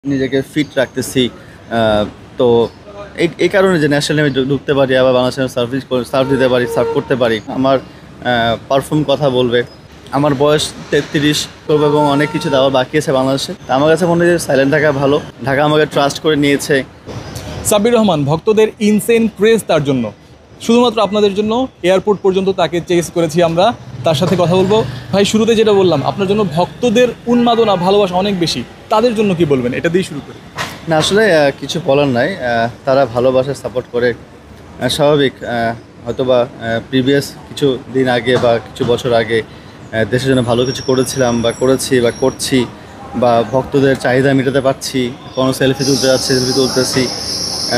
নিজেকে ফিট রাখতেছি। তো এই কারণে যে ন্যাশনালি আমি ঢুকতে পারি, আবার বাংলাদেশে সার্ভ দিতে পারি, সার্ভ করতে পারি। আমার পারফর্ম কথা বলবে। আমার বয়স 33 করবো এবং অনেক কিছু দেওয়ার বাকি আছে বাংলাদেশে। তা আমার কাছে মনে হয় যে সাইলেন্ট থাকা ভালো। ঢাকা আমাকে ট্রাস্ট করে নিয়েছে। সাব্বির রহমান, ভক্তদের ইনসেন ক্রেজ তার জন্য, শুধুমাত্র আপনাদের জন্য এয়ারপোর্ট পর্যন্ত তাকে চেস করেছি আমরা। তার সাথে কথা বলবো। ভাই, শুরুতে যেটা বললাম, আপনার জন্য ভক্তদের উন্মাদনা, ভালোবাসা অনেক বেশি। তাদের জন্য কি বলবেন, এটা দিয়ে শুরু করি। না, আসলে কিছু বলার নাই। তারা ভালোবাসা সাপোর্ট করে, স্বাভাবিক। হয়তোবা প্রিভিয়াস কিছু দিন আগে বা কিছু বছর আগে দেশের জন্য ভালো কিছু করেছিলাম বা করেছি বা করছি, বা ভক্তদের চাহিদা মেটাতে পারছি। কোনো সেলফি তুলতে যাচ্ছে, সেলফি তুলতেছি।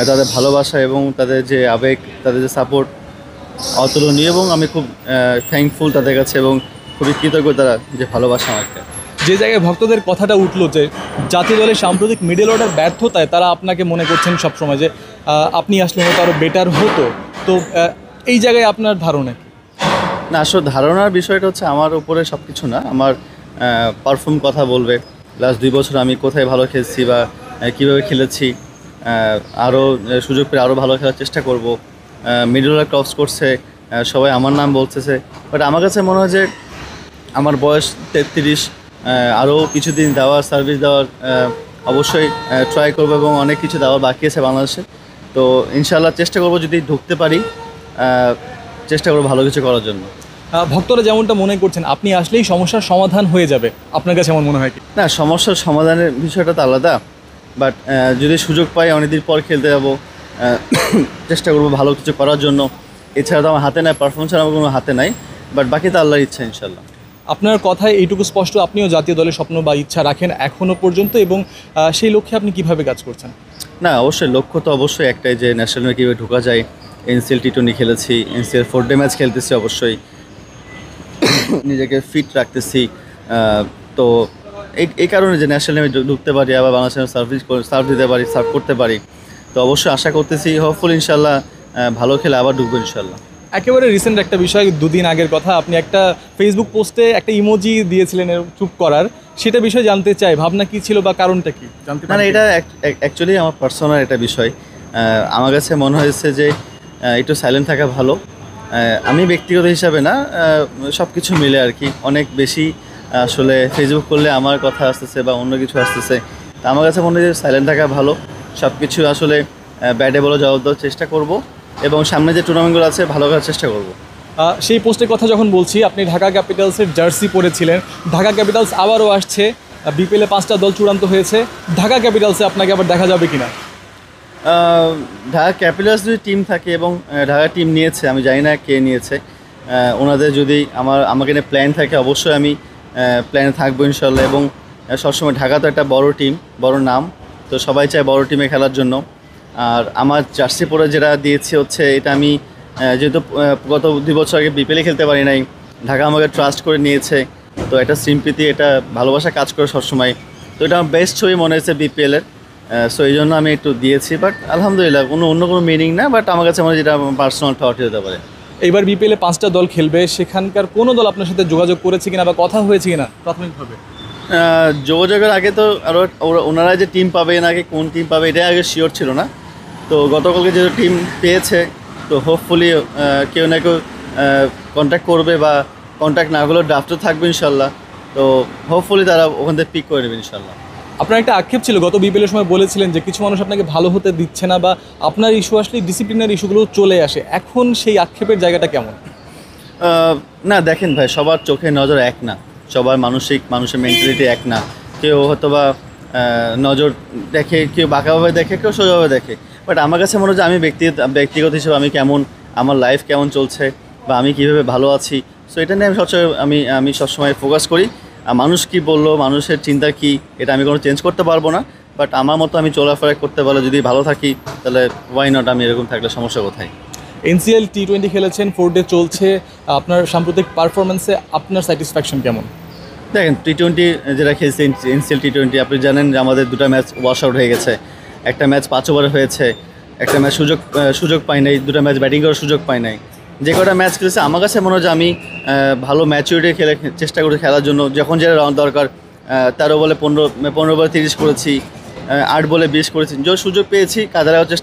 তাদের ভালোবাসা এবং তাদের যে আবেগ, তাদের যে সাপোর্ট অতুলনীয়, এবং আমি খুব থ্যাঙ্কফুল তাদের কাছে এবং খুবই কৃতজ্ঞ তারা যে ভালোবাসা আমাকে। যে জায়গায় ভক্তদের কথাটা উঠলো যে জাতীয় দলের সাম্প্রতিক মিডল অর্ডার ব্যর্থতায় তারা আপনাকে মনে করছেন সবসময় যে আপনি আসলে হয়তো আরও বেটার হতো, তো এই জায়গায় আপনার ধারণা কি? না, আসলে ধারণার বিষয়টা হচ্ছে আমার উপরে সব কিছু না। আমার পারফর্ম কথা বলবে। লাস্ট 2 বছর আমি কোথায় ভালো খেলছি বা কীভাবে খেলেছি, আরও সুযোগ পেয়ে আরও ভালো খেলার চেষ্টা করব। মিডল অর্ডার ক্রস করছে, সবাই আমার নাম বলতেছে, বাট আমার কাছে মনে হয় যে আমার বয়স 33, আরও কিছুদিন দেওয়ার, সার্ভিস দেওয়ার অবশ্যই ট্রাই করবো এবং অনেক কিছু দেওয়ার বাকি আছে বাংলাদেশে। তো ইনশাআল্লাহ চেষ্টা করবো, যদি ঢুকতে পারি চেষ্টা করবো ভালো কিছু করার জন্য। ভক্তরা যেমনটা মনে করছেন আপনি আসলেই সমস্যার সমাধান হয়ে যাবে, আপনার কাছে এমন মনে হয় কি? না, সমস্যার সমাধানের বিষয়টা তো আলাদা, বাট যদি সুযোগ পাই অনেকদিন পর খেলতে যাবো, চেষ্টা করবো ভালো কিছু করার জন্য। এছাড়া তো আমার হাতে নাই, পারফরমেন্স আমার কোনো হাতে নাই, বাট বাকি তো আল্লাহর ইচ্ছা ইনশাল্লাহ। আপনার কথায় এইটুকু স্পষ্ট, আপনিও জাতীয় দলের স্বপ্ন বা ইচ্ছা রাখেন এখনও পর্যন্ত, এবং সেই লক্ষ্যে আপনি কিভাবে কাজ করছেন? না, অবশ্যই লক্ষ্য তো অবশ্যই একটাই, যে ন্যাশনাল কীভাবে ঢোকা যায়। এনসিএল টি20 খেলেছি, এনসিএল 4 ডে ম্যাচ খেলতেছি, অবশ্যই নিজেকে ফিট রাখতেছি। তো এই কারণে যে ন্যাশনালি আমি ঢুকতে পারি, আবার বাংলাদেশে সার্ভ দিতে পারি, সার্ভ করতে পারি। তো অবশ্যই আশা করতেছি, হোপফুল ইনশাল্লাহ ভালো খেলে আবার ঢুকবো ইনশাল্লাহ। একেবারে রিসেন্ট একটা বিষয়, 2 দিন আগের কথা, আপনি একটা ফেসবুক পোস্টে একটা ইমোজি দিয়েছিলেন চুপ করার, সেটা বিষয়ে জানতে চাই, ভাবনা কি ছিল বা কারণটা কি জানতে? না, এটা অ্যাকচুয়ালি আমার পার্সোনাল একটা বিষয়। আমার কাছে মনে হয়েছে যে একটু সাইলেন্ট থাকা ভালো। আমি ব্যক্তিগত হিসাবে না, সব কিছু মিলে আর কি, অনেক বেশি আসলে ফেসবুক করলে আমার কথা আসতেছে বা অন্য কিছু আসতেছে। তা আমার কাছে মনে হয় যে সাইলেন্ট থাকা ভালো। সব কিছু আসলে ব্যাটে বলে জবাব দেওয়ার চেষ্টা করব এবং সামনে যে টুর্নামেন্টগুলো আছে ভালো করার চেষ্টা করব। সেই পোস্টের কথা যখন বলছি, আপনি ঢাকা ক্যাপিটালসের জার্সি পরেছিলেন। ঢাকা ক্যাপিটালস আবারও আসছে, বিপিএলে 5টা দল চূড়ান্ত হয়েছে। ঢাকা ক্যাপিটালসে আপনাকে আবার দেখা যাবে কিনা? ঢাকা ক্যাপিটালস যদি টিম থাকে এবং ঢাকা টিম নিয়েছে, আমি জানি না কে নিয়েছে, ওনাদের যদি আমাকে নিয়ে প্ল্যান থাকে, অবশ্যই আমি প্ল্যানে থাকবো ইনশাল্লাহ। এবং সবসময় ঢাকা তো একটা বড় টিম, বড় নাম, তো সবাই চায় বড় টিমে খেলার জন্য। আর আমার জার্সি পরে যেটা দিয়েছে হচ্ছে, এটা আমি যেহেতু গত 2 বছর আগে বিপিএলে খেলতে পারি নাই, ঢাকা আমাকে ট্রাস্ট করে নিয়েছে, তো এটা সিম্পিতি, এটা ভালোবাসা কাজ করে সবসময়। তো এটা আমার বেস্ট ছবি মনে হয়েছে বিপিএলের, সো এই জন্য আমি একটু দিয়েছি। বাট আলহামদুলিল্লাহ, অন্য কোনো মিনিং না, বাট আমার কাছে মনে হয় যেটা আমার পার্সোনাল থট হতে পারে। এইবার বিপিএলে 5টা দল খেলবে, সেখানকার কোনো দল আপনার সাথে যোগাযোগ করেছে কিনা বা কথা হয়েছে কিনা প্রাথমিকভাবে? যোগাযোগের আগে তো আরও ওনারা যে টিম পাবে নাকি কোন টিম পাবে এটাই আগে শিওর ছিল না। তো গতকালকে যেহেতু টিম পেয়েছে, তো হোপফুলি কেউ না কেউ কন্ট্যাক্ট করবে, বা কন্ট্যাক্ট না করলেও ড্রাফটও থাকবে ইনশাল্লাহ। তো হোপফুলি তারা ওখান থেকে পিক করে নেবে ইনশাল্লাহ। আপনার একটা আক্ষেপ ছিল, গত বিপিএলের সময় বলেছিলেন যে কিছু মানুষ আপনাকে ভালো হতে দিচ্ছে না, বা আপনার ইস্যু আসলে ডিসিপ্লিনারি ইস্যুগুলো চলে আসে। এখন সেই আক্ষেপের জায়গাটা কেমন? না, দেখেন ভাই, সবার চোখে নজর এক না, সবার মানুষের মেন্টালিটি এক না। কেউ হয়তো বা নজর দেখে, কেউ বাঁকাভাবে দেখে, কেউ সোজাভাবে দেখে। বাট আমার কাছে মনে হয় যে আমি ব্যক্তিগত হিসেবে আমি কেমন, আমার লাইফ কেমন চলছে, বা আমি কীভাবে ভালো আছি, সো এটা নিয়ে আমি সবসময় ফোকাস করি। আর মানুষ কী বললো, মানুষের চিন্তা কী, এটা আমি কোনো চেঞ্জ করতে পারবো না। বাট আমার মতো আমি চলাফেরা করতে পারলে, যদি ভালো থাকি, তাহলে ওয়াই নট, আমি এরকম থাকলে সমস্যা কোথায়? এনসিএল টি20 খেলেছেন, 4 ডে চলছে, আপনার সাম্প্রতিক পারফরমেন্সে আপনার স্যাটিসফ্যাকশন কেমন? দেখেন, টি20 যেটা খেলছে, এনসিএল টি20, আপনি জানেন যে আমাদের 2টা ম্যাচ ওয়াশ আউট হয়ে গেছে। একটা ম্যাচ 5 ওভারে হয়েছে, একটা ম্যাচ সুযোগ পাই নাই, 2টা ম্যাচ ব্যাটিং করার সুযোগ পাই নাই। যে কটা ম্যাচ খেলেছে, আমার কাছে মনে হয় যে আমি ভালো ম্যাচুরিটি চেষ্টা করি খেলার জন্য। যখন যেটা রাউন্ড দরকার, 13 বলে 15 বলে 30 করেছি, 8 বলে 20 করেছি, যে সুযোগ পেয়েছি কাজে লাগার চেষ্টা